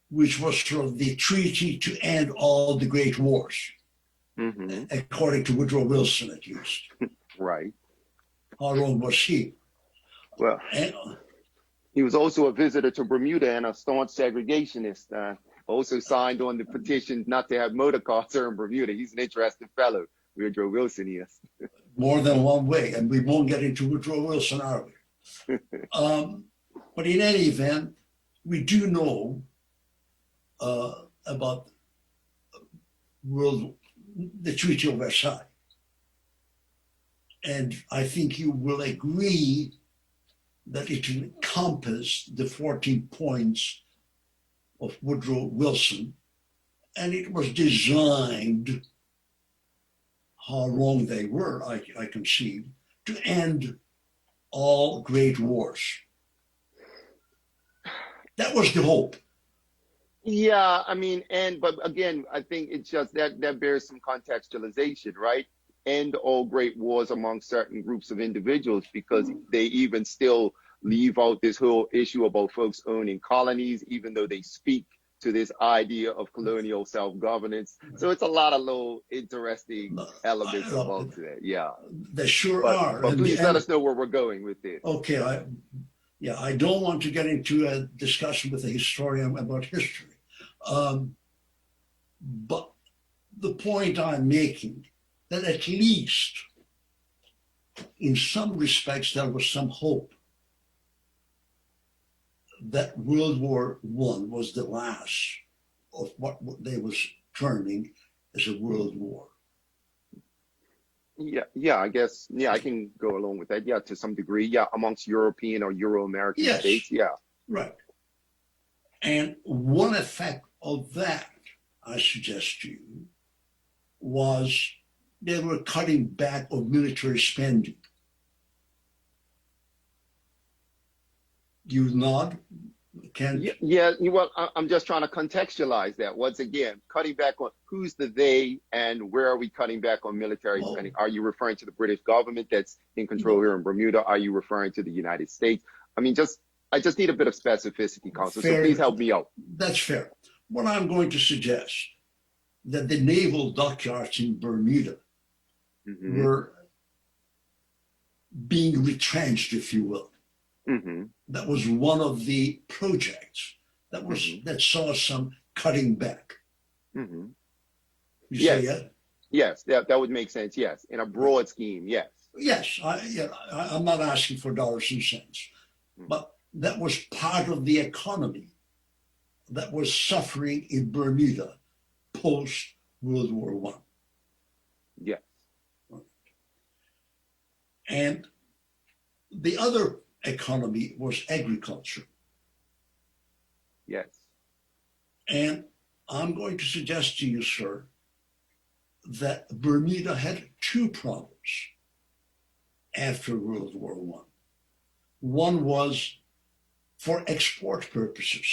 which was sort of the treaty to end all the great wars, according to Woodrow Wilson, at least.
Right.
How long was he?
Well, he was also a visitor to Bermuda and a staunch segregationist. Also signed on the petition not to have motor cars here in Bermuda. He's an interesting fellow, Woodrow Wilson is.
More than one way, and we won't get into Woodrow Wilson, are we? But in any event, we do know about the Treaty of Versailles. And I think you will agree that it encompassed the 14 points of Woodrow Wilson, and it was designed, how wrong they were, I concede, to end all great wars. That was the hope.
Yeah, I mean, but again, I think it's just that bears some contextualization, right? End all great wars among certain groups of individuals because they even still leave out this whole issue about folks owning colonies, even though they speak to this idea of colonial self-governance. So it's a lot of little interesting elements involved to that. Yeah.
They sure are.
But please let us know where we're going with this.
Okay. I don't want to get into a discussion with a historian about history. But the point I'm making, that at least in some respects there was some hope that World War I was the last of what they was terming as a world war.
Yeah, I guess, I can go along with that. Yeah, to some degree. Yeah, amongst European or Euro-American states. Yeah.
Right. And one effect of that, I suggest to you, was they were cutting back on military spending. You nod, Kent.
Well, I'm just trying to contextualize that. Once again, cutting back on who's the they and where are we cutting back on military
Well,
spending? Are you referring to the British government that's in control
no,
here in Bermuda? Are you referring to the United States? I mean, I just need a bit of specificity, Counsel. So
fair.
please help me out.
That's fair. What I'm going to suggest that the naval dockyards in Bermuda
Mm-hmm.
were being retrenched, if you will.
Mm-hmm.
That was one of the projects that saw some cutting back.
Mm-hmm.
You
Yes.
say, yeah?
Yes, that would make sense. Yes. In a broad scheme, yes.
Yes, I'm not asking for dollars and cents,
Mhm.
but that was part of the economy that was suffering in Bermuda post World War One.
Yes.
And the other economy was agriculture.
Yes.
And I'm going to suggest to you, sir, that Bermuda had two problems after World War One. One was for export purposes.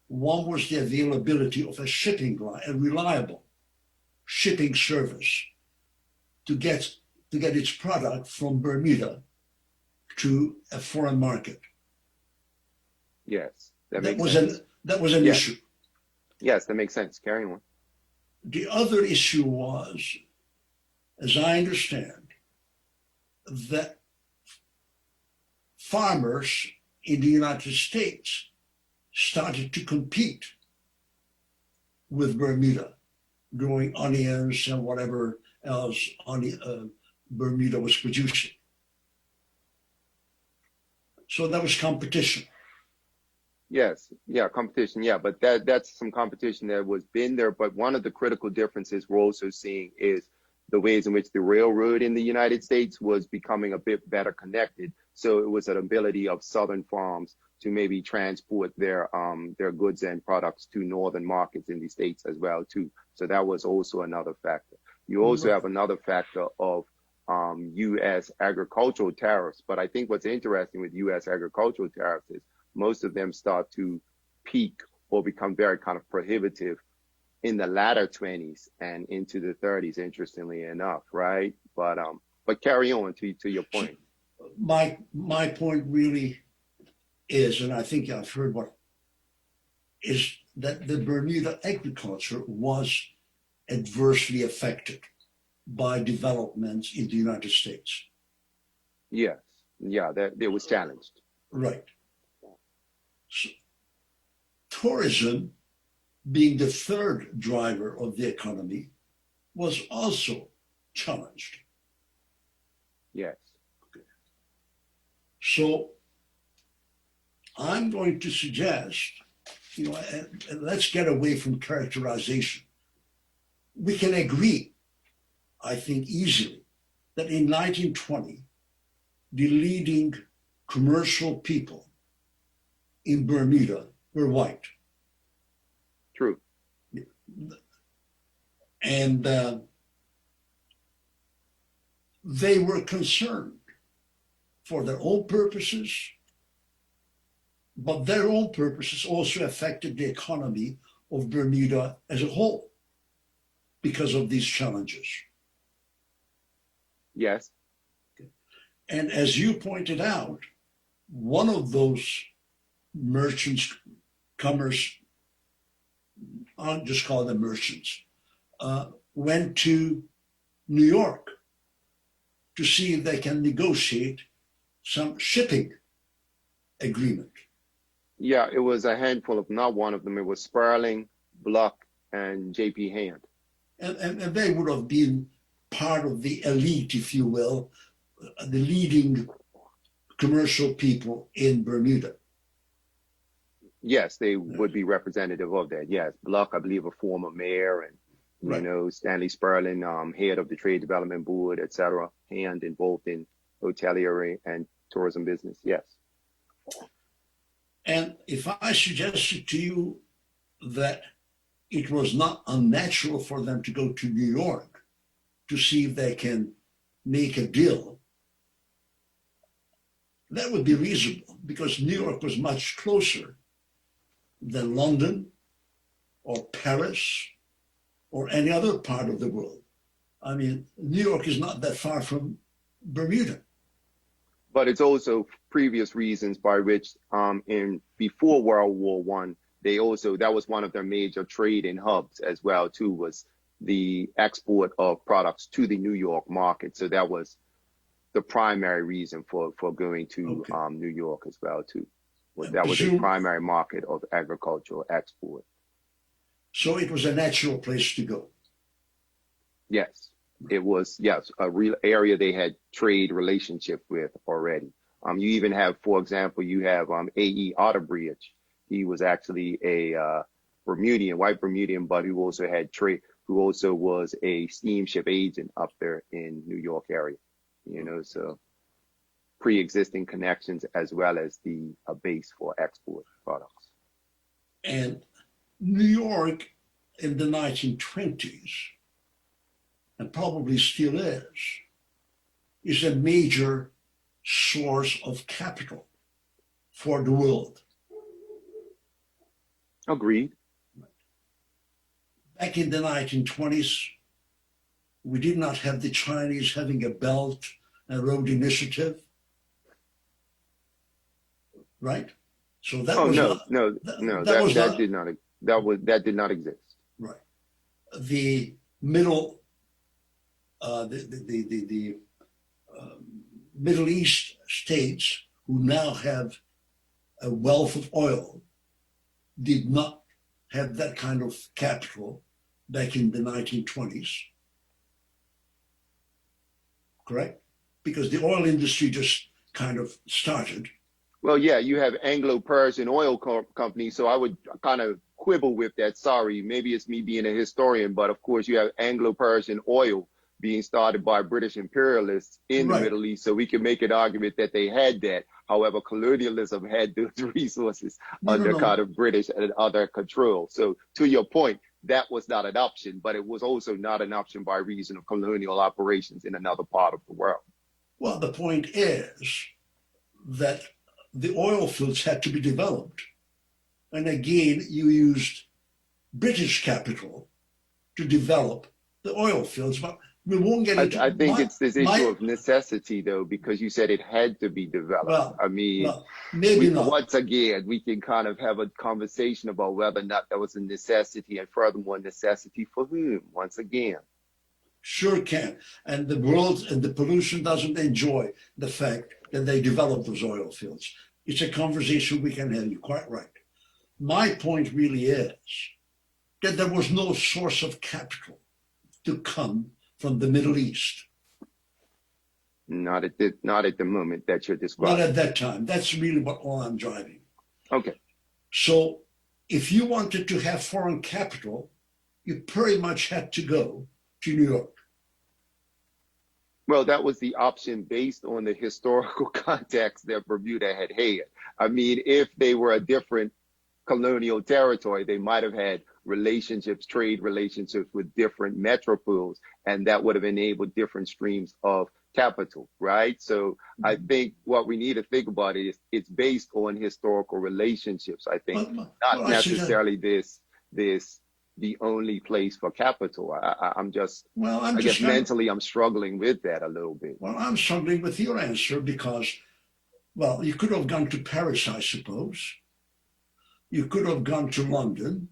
One was the availability of a shipping line, a reliable shipping service to get its product from Bermuda to a foreign market.
Yes.
That was an
Yes.
issue.
Yes, that makes sense. Carry on.
The other issue was, as I understand, that farmers in the United States started to compete with Bermuda, growing onions and whatever else Bermuda was producing. So that was competition.
Yes, yeah, competition, yeah, but that's some competition that was been there. But one of the critical differences we're also seeing is the ways in which the railroad in the United States was becoming a bit better connected. So it was an ability of Southern farms to maybe transport their goods and products to northern markets in the states as well too. So that was also another factor. You also have another factor of U.S. agricultural tariffs. But I think what's interesting with U.S. agricultural tariffs is most of them start to peak or become very kind of prohibitive in the latter 20s and into the 30s, interestingly enough, right? But carry on to your point.
My point really is, and I think I've heard what is, that the Bermuda agriculture was adversely affected by developments in the United States.
Yes, yeah, that it was challenged.
Right. So, tourism, being the third driver of the economy, was also challenged.
Yes.
So I'm going to suggest, and let's get away from characterization. We can agree, I think easily, that in 1920, the leading commercial people in Bermuda were white.
True.
And they were concerned for their own purposes, but their own purposes also affected the economy of Bermuda as a whole because of these challenges.
Yes.
And as you pointed out, one of those merchants, commerce, I'll just call them merchants, went to New York to see if they can negotiate some shipping agreement.
Yeah, it was a handful of, not one of them. It was Sperling, Bluck, and J.P. Hand.
And they would have been part of the elite, if you will, the leading commercial people in Bermuda.
Yes, they would be representative of that. Yes, Bluck, I believe, a former mayor, and
Right.
Stanley Sperling, head of the Trade Development Board, et cetera, Hand involved in hotelier and tourism business. Yes.
And if I suggested to you that it was not unnatural for them to go to New York to see if they can make a deal, That would be reasonable because New York was much closer than London or Paris or any other part of the world. I mean, New York is not that far from Bermuda.
But it's also previous reasons by which in before World War One, they also, that was one of their major trading hubs as well too, was the export of products to the New York market. So that was the primary reason for going to New York as well too. That was a primary market of agricultural export.
So it was a natural place to go.
Yes, it was, yes, a real area they had trade relationship with already. You even have, for example, you have A.E. Otterbridge. He was actually a Bermudian, white Bermudian, but who also had trade, who also was a steamship agent up there in New York area. You know, so pre-existing connections as well as the base for export products.
And New York in the 1920s, and probably still is a major source of capital for the world.
Agreed.
Back in the 1920s, we did not have the Chinese having a Belt and Road Initiative, right? So that was
that did not exist.
Right. The middle, the Middle East states who now have a wealth of oil did not have that kind of capital back in the 1920s. Correct? Because the oil industry just kind of started.
Well, yeah, you have Anglo-Persian oil companies, so I would kind of quibble with that. Sorry, maybe it's me being a historian, but of course you have Anglo-Persian oil being started by British imperialists in the Middle East, so we can make an argument that they had that. However, colonialism had those resources under kind of British and other control. So to your point, that was not an option, but it was also not an option by reason of colonial operations in another part of the world.
Well, the point is that the oil fields had to be developed. And again, you used British capital to develop the oil fields. But we won't get into
I think it's this issue of necessity, though, because you said it had to be developed.
Well,
I mean,
maybe not.
Once again, we can kind of have a conversation about whether or not that was a necessity, and furthermore, necessity for whom, once again.
Sure can. And the world and the pollution doesn't enjoy the fact that they developed those oil fields. It's a conversation we can have. You're quite right. My point really is that there was no source of capital to come from the Middle East.
Not at the moment that you're describing.
Not at that time. That's really all I'm driving.
Okay.
So if you wanted to have foreign capital, you pretty much had to go to New York.
Well, that was the option based on the historical context that Bermuda had had. I mean, if they were a different colonial territory, they might have had relationships, trade relationships with different metropoles, and that would have enabled different streams of capital, right? So I think what we need to think about is it's based on historical relationships, I think, not necessarily the only place for capital. I'm just mentally I'm struggling with that a little bit.
Well, I'm struggling with your answer because, well, you could have gone to Paris, I suppose. You could have gone to London.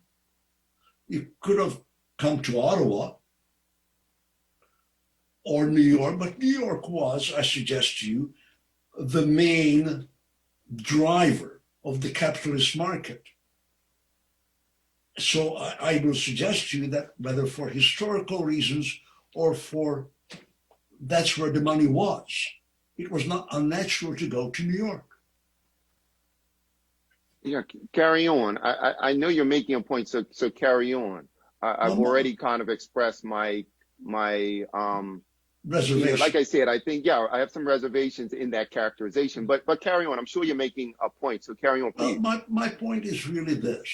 You could have come to Ottawa or New York, but New York was, I suggest to you, the main driver of the capitalist market. So I will suggest to you that whether for historical reasons or for that's where the money was, it was not unnatural to go to New York.
Yeah, carry on. I know you're making a point, so carry on. I've already kind of expressed my reservation. Like I said, I think, yeah, I have some reservations in that characterization, but carry on. I'm sure you're making a point, so carry on, please.
My point is really this,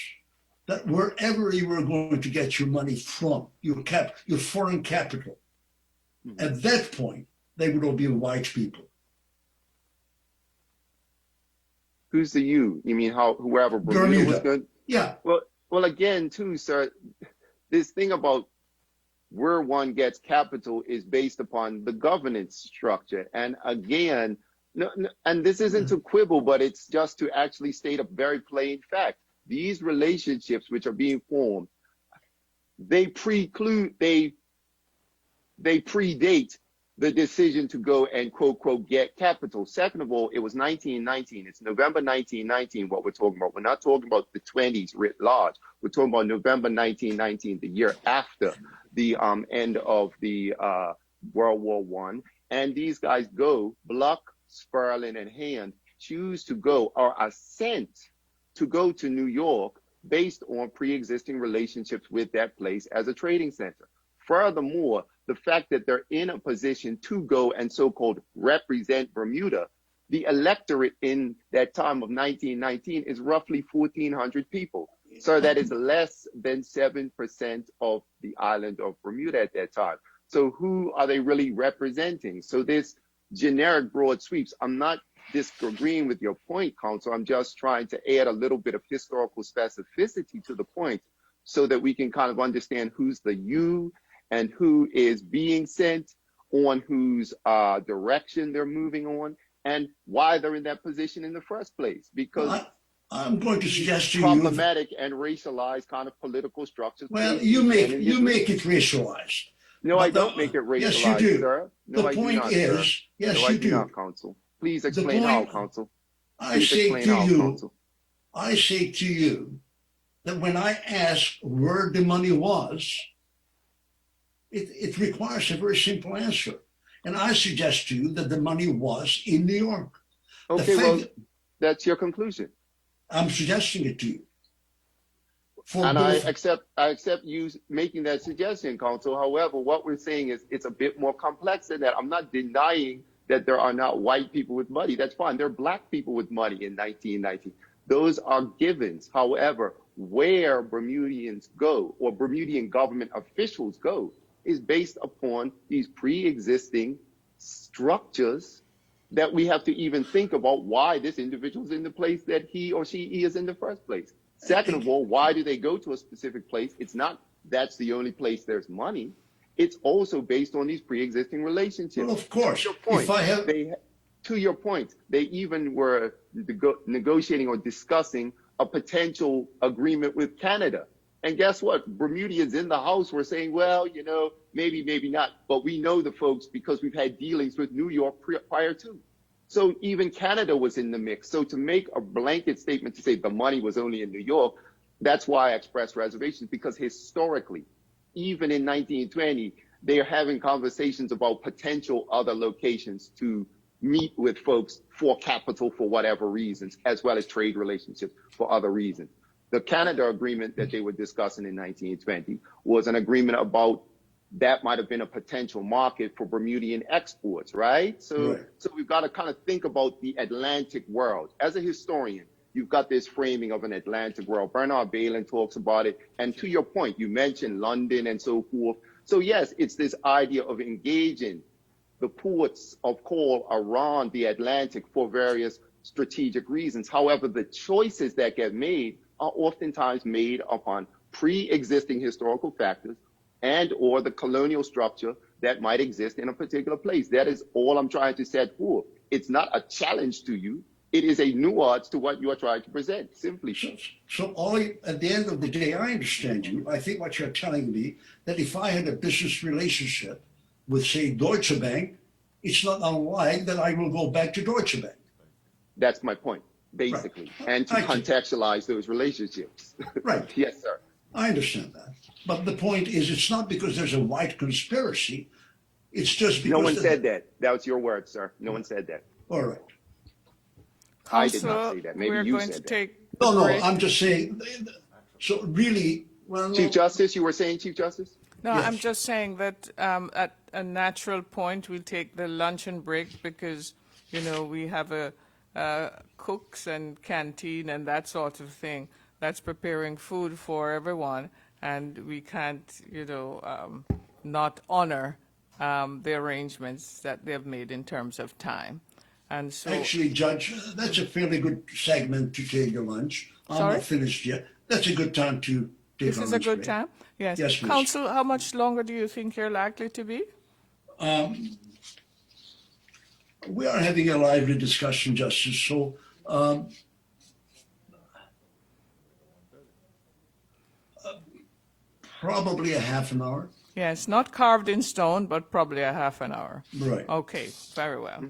that wherever you were going to get your money from, your foreign capital, at that point, they would all be white people.
Who's the you? You mean whoever Bermuda was
Bermuda.
good?
Yeah.
Well, again, too, sir, this thing about where one gets capital is based upon the governance structure. And again, and this isn't to quibble, but it's just to actually state a very plain fact. These relationships which are being formed, they predate the decision to go and quote, quote, get capital. Second of all, it was 1919. It's November 1919, what we're talking about. We're not talking about the 20s writ large. We're talking about November 1919, the year after the end of the World War I. And these guys go, Block, Sperling, and Hand, choose to go or are sent to go to New York based on pre-existing relationships with that place as a trading center. Furthermore, the fact that they're in a position to go and so-called represent Bermuda, the electorate in that time of 1919 is roughly 1,400 people. So that is less than 7% of the island of Bermuda at that time. So who are they really representing? So this generic broad sweeps, I'm not disagreeing with your point, Counsel. I'm just trying to add a little bit of historical specificity to the point so that we can kind of understand who's the you and who is being sent, on whose direction they're moving on, and why they're in that position in the first place. Because
I'm going to suggest to
problematic and racialized kind of political structures.
Well, you make it racialized.
No, I don't make it racialized,
yes, you do.
sir. No,
the
I
point
do not,
is,
sir.
yes,
no,
you
I
do.
Not, Counsel. Please explain how, Counsel.
I say to you that when I ask where the money was, it requires a very simple answer. And I suggest to you that the money was in New York.
Okay, well, that's your conclusion.
I'm suggesting it to you.
I accept you making that suggestion, Counsel. However, what we're saying is it's a bit more complex than that. I'm not denying that there are not white people with money. That's fine. There are black people with money in 1919. Those are givens. However, where Bermudians go or Bermudian government officials go is based upon these pre-existing structures that we have to even think about why this individual is in the place that he or she is in the first place. Second of all, why do they go to a specific place? It's not that's the only place there's money. It's also based on these pre-existing relationships.
Well, of course.
To your point, they even were negotiating or discussing a potential agreement with Canada. And guess what? Bermudians in the House were saying, well, you know, maybe, maybe not. But we know the folks because we've had dealings with New York prior to. So even Canada was in the mix. So to make a blanket statement to say the money was only in New York, that's why I expressed reservations, because historically, even in 1920, they are having conversations about potential other locations to meet with folks for capital for whatever reasons, as well as trade relationships for other reasons. The Canada agreement that they were discussing in 1920 was an agreement about that might have been a potential market for Bermudian exports, right? So we've got to kind of think about the Atlantic world. As a historian, you've got this framing of an Atlantic world. Bernard Bailyn talks about it. And to your point, you mentioned London and so forth. So yes, it's this idea of engaging the ports of call around the Atlantic for various strategic reasons. However, the choices that get made are oftentimes made upon pre-existing historical factors and or the colonial structure that might exist in a particular place. That is all I'm trying to set forth. It's not a challenge to you. It is a nuance to what you are trying to present, simply.
At the end of the day, I understand you. I think what you're telling me, that if I had a business relationship with, say, Deutsche Bank, it's not unlikely that I will go back to Deutsche Bank.
That's my point, basically, and to contextualize those relationships.
Right.
Yes, sir.
I understand that. But the point is, it's not because there's a white conspiracy. It's just because...
No one said that. That was your word, sir. No one said that.
All right.
I did not say that. Maybe you said that.
No, I'm just saying. So really, well,
Chief Justice, you were saying, Chief Justice?
No, yes. I'm just saying that at a natural point, we'll take the luncheon break because, you know, we have cooks and canteen and that sort of thing that's preparing food for everyone, and we can't, you know, not honor the arrangements that they've made in terms of time. And so,
Actually, Judge, that's a fairly good segment to take your lunch. I'm
Sorry?
not finished yet. That's a good time to take
this
our
is a
lunch
good
break.
time? Yes.
Yes, please.
Counsel, how much longer do you think you're likely to be?
We are having a lively discussion, Justice, so probably a half an hour.
Yes, not carved in stone, but probably a half an hour.
Right.
Okay, very well.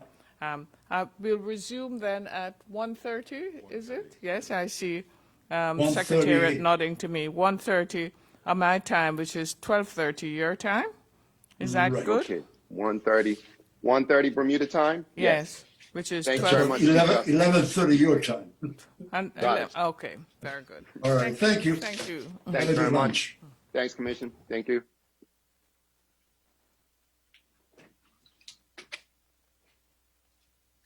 We'll resume then at 1:30, is it? Yes, I see
1:30.
Secretariat nodding to me. 1:30 on my time, which is 12:30 your time. Is that
Right.
good?
Okay, 1:30 Bermuda time?
Yes, which is
Thanks
12.
very much.
11:30 your time.
And
Got it.
okay, very good.
All right, thank you.
Thank you.
Thanks
Have a
very
good
much.
lunch.
Thanks, Commission. Thank you.